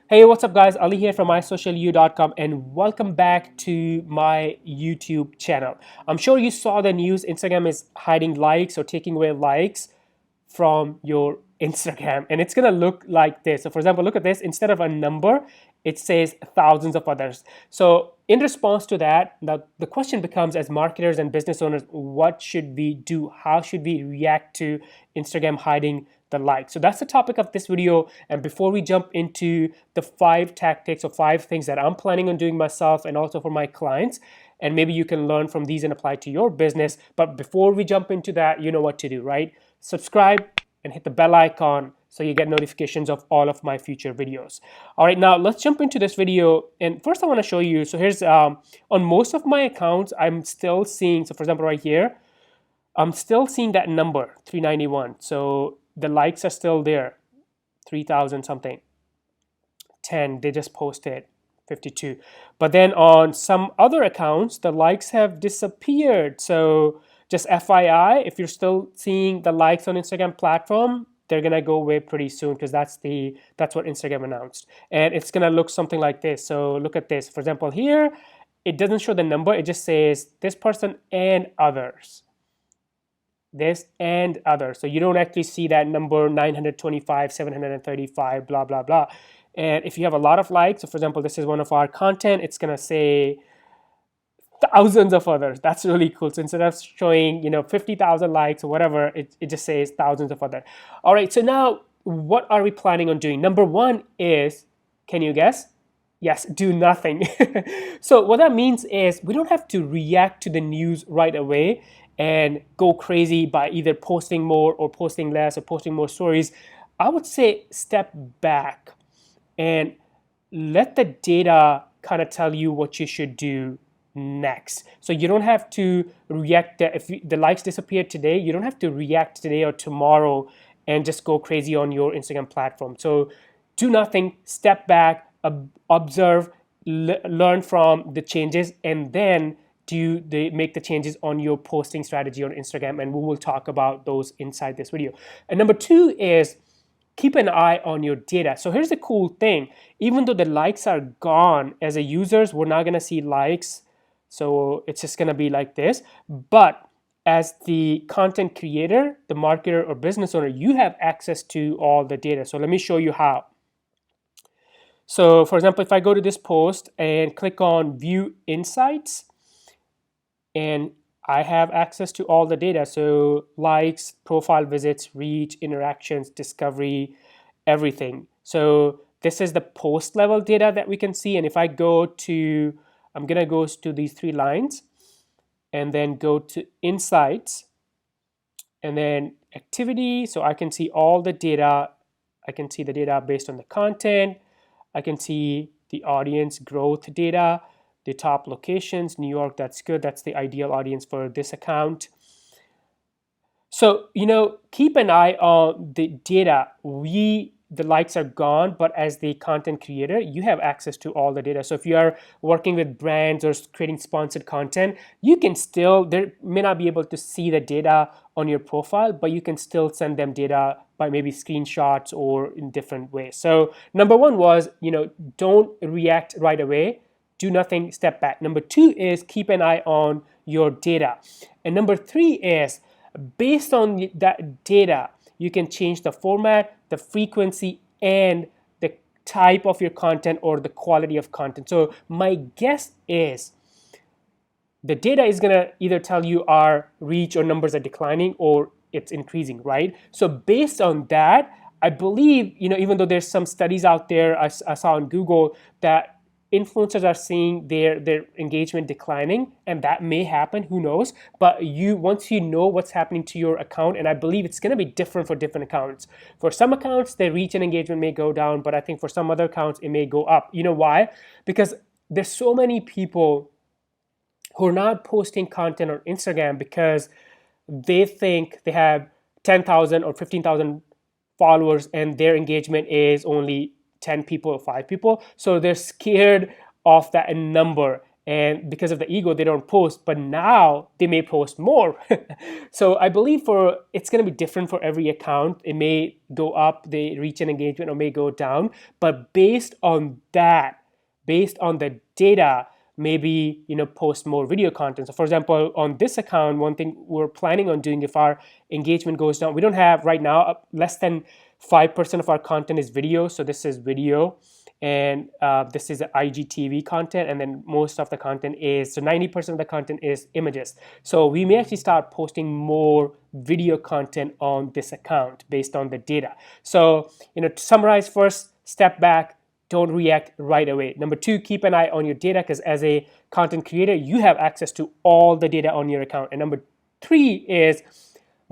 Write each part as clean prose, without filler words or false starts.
Hey, what's up, guys? Ali here from mysocialu.com, and welcome back to my YouTube channel. I'm sure you saw the news. Instagram is hiding likes or taking away likes from your Instagram, and it's gonna look like this. So, for example, look at this. Instead of a number, it says thousands of others. So, in response to that, the question becomes, as marketers and business owners, what should we do? How should we react to Instagram hiding the like? So that's the topic of this video. And before we jump into the 5 tactics or 5 things that I'm planning on doing myself and also for my clients, and maybe you can learn from these and apply to your business. But before we jump into that, you know what to do, right? Subscribe and hit the bell icon so you get notifications of all of my future videos. All right, now let's jump into this video. And first I want to show you, so here's on most of my accounts, I'm still seeing, so for example, right here, I'm still seeing that number 391. So the likes are still there, 3,000 something. 10, they just posted 52. But then on some other accounts, the likes have disappeared. So just FYI, if you're still seeing the likes on Instagram platform, they're gonna go away pretty soon because that's what Instagram announced. And it's gonna look something like this. So look at this. For example, here, it doesn't show the number, it just says this person and others. This and others. So you don't actually see that number 925, 735, blah, blah, blah. And if you have a lot of likes, so for example, this is one of our content, it's gonna say thousands of others. That's really cool. So instead of showing, 50,000 likes or whatever, it just says thousands of others. All right, so now what are we planning on doing? Number one is, can you guess? Yes, do nothing. So what that means is we don't have to react to the news right away and go crazy by either posting more or posting less or posting more stories. I would say step back and let the data kind of tell you what you should do next. So you don't have to react. If the likes disappear today, you don't have to react today or tomorrow and just go crazy on your Instagram platform. So do nothing, step back, observe, learn from the changes, and then make the changes on your posting strategy on Instagram, and we will talk about those inside this video. And number two is keep an eye on your data. So here's the cool thing. Even though the likes are gone, as a users, we're not gonna see likes. So it's just gonna be like this. But as the content creator, the marketer or business owner, you have access to all the data. So let me show you how. So for example, if I go to this post and click on view insights, and I have access to all the data. So likes, profile visits, reach, interactions, discovery, everything. So this is the post level data that we can see. And if I go to, I'm gonna go to these 3 lines and then go to insights and then activity. So I can see all the data. I can see the data based on the content. I can see the audience growth data, the top locations. New York, that's good. That's the ideal audience for this account. So, keep an eye on the data. The likes are gone, but as the content creator, you have access to all the data. So if you are working with brands or creating sponsored content, you can still, they may not be able to see the data on your profile, but you can still send them data by maybe screenshots or in different ways. So number one was, don't react right away. Do nothing, step back. Number two is keep an eye on your data. And number three is based on that data, you can change the format, the frequency, and the type of your content or the quality of content. So my guess is the data is gonna either tell you our reach or numbers are declining or it's increasing, right? So based on that, I believe, even though there's some studies out there, I saw on Google that influencers are seeing their engagement declining, and that may happen, who knows. But once you know what's happening to your account, and I believe it's going to be different for different accounts. For some accounts, their reach and engagement may go down, but I think for some other accounts it may go up. You know why? Because there's so many people who are not posting content on Instagram because they think they have 10,000 or 15,000 followers and their engagement is only 10 people or 5 people. So they're scared of that number and because of the ego they don't post, but now they may post more. So I believe for it's going to be different for every account. It may go up, the reach and engagement, or may go down, but based on that, based on the data, maybe post more video content. So for example, on this account, one thing we're planning on doing, if our engagement goes down, we don't have right now less than 5% of our content is video. So this is video, and this is IGTV content, and then most of the content is, so 90% of the content is images. So we may actually start posting more video content on this account based on the data. So to summarize, first, step back, don't react right away. Number two, keep an eye on your data, because as a content creator, you have access to all the data on your account. And number three is,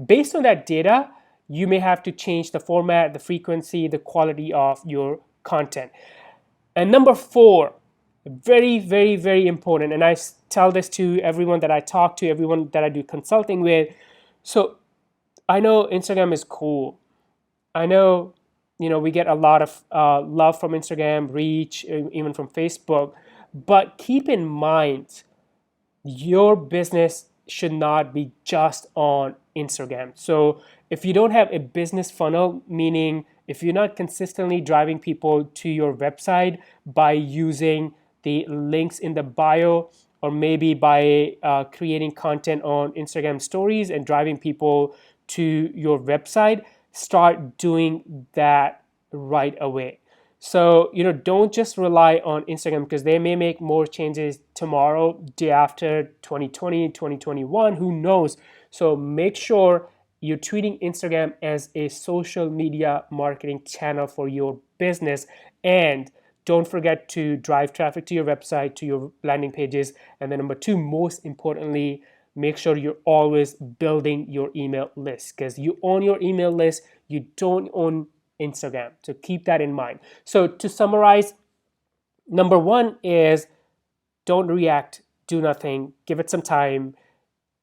based on that data, you may have to change the format, the frequency, the quality of your content. And number four, very, very, very important, and I tell this to everyone that I talk to, everyone that I do consulting with. So I know Instagram is cool. I know, we get a lot of love from Instagram, reach, even from Facebook. But keep in mind, your business should not be just on Instagram. So if you don't have a business funnel, meaning if you're not consistently driving people to your website by using the links in the bio, or maybe by creating content on Instagram stories and driving people to your website, start doing that right away. So, don't just rely on Instagram, because they may make more changes tomorrow, day after, 2020, 2021, who knows? So make sure you're treating Instagram as a social media marketing channel for your business. And don't forget to drive traffic to your website, to your landing pages. And then number two, most importantly, make sure you're always building your email list, because you own your email list, you don't own Instagram. So keep that in mind. So to summarize, number one is, don't react, do nothing, give it some time,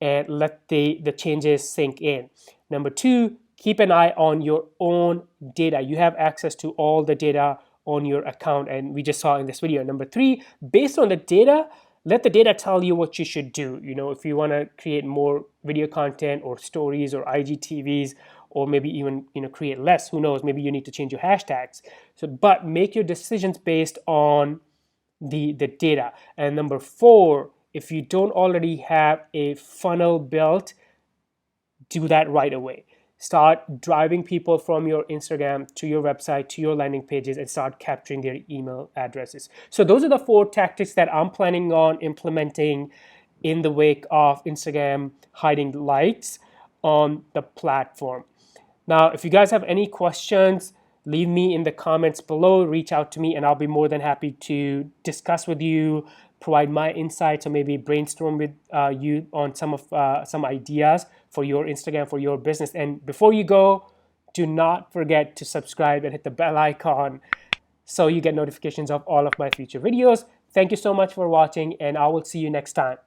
and let the changes sink in. Number two, keep an eye on your own data. You have access to all the data on your account, and we just saw in this video. Number three, based on the data, let the data tell you what you should do. If you want to create more video content or stories or IGTVs, or maybe even create less, who knows, maybe you need to change your hashtags. So but make your decisions based on the data. And number four, if you don't already have a funnel built, do that right away. Start driving people from your Instagram to your website, to your landing pages, and start capturing their email addresses. So those are the four tactics that I'm planning on implementing in the wake of Instagram hiding likes on the platform. Now, if you guys have any questions, leave me in the comments below, reach out to me, and I'll be more than happy to discuss with you, provide my insights, or maybe brainstorm with you on some ideas for your Instagram, for your business. And before you go, do not forget to subscribe and hit the bell icon so you get notifications of all of my future videos. Thank you so much for watching, and I will see you next time.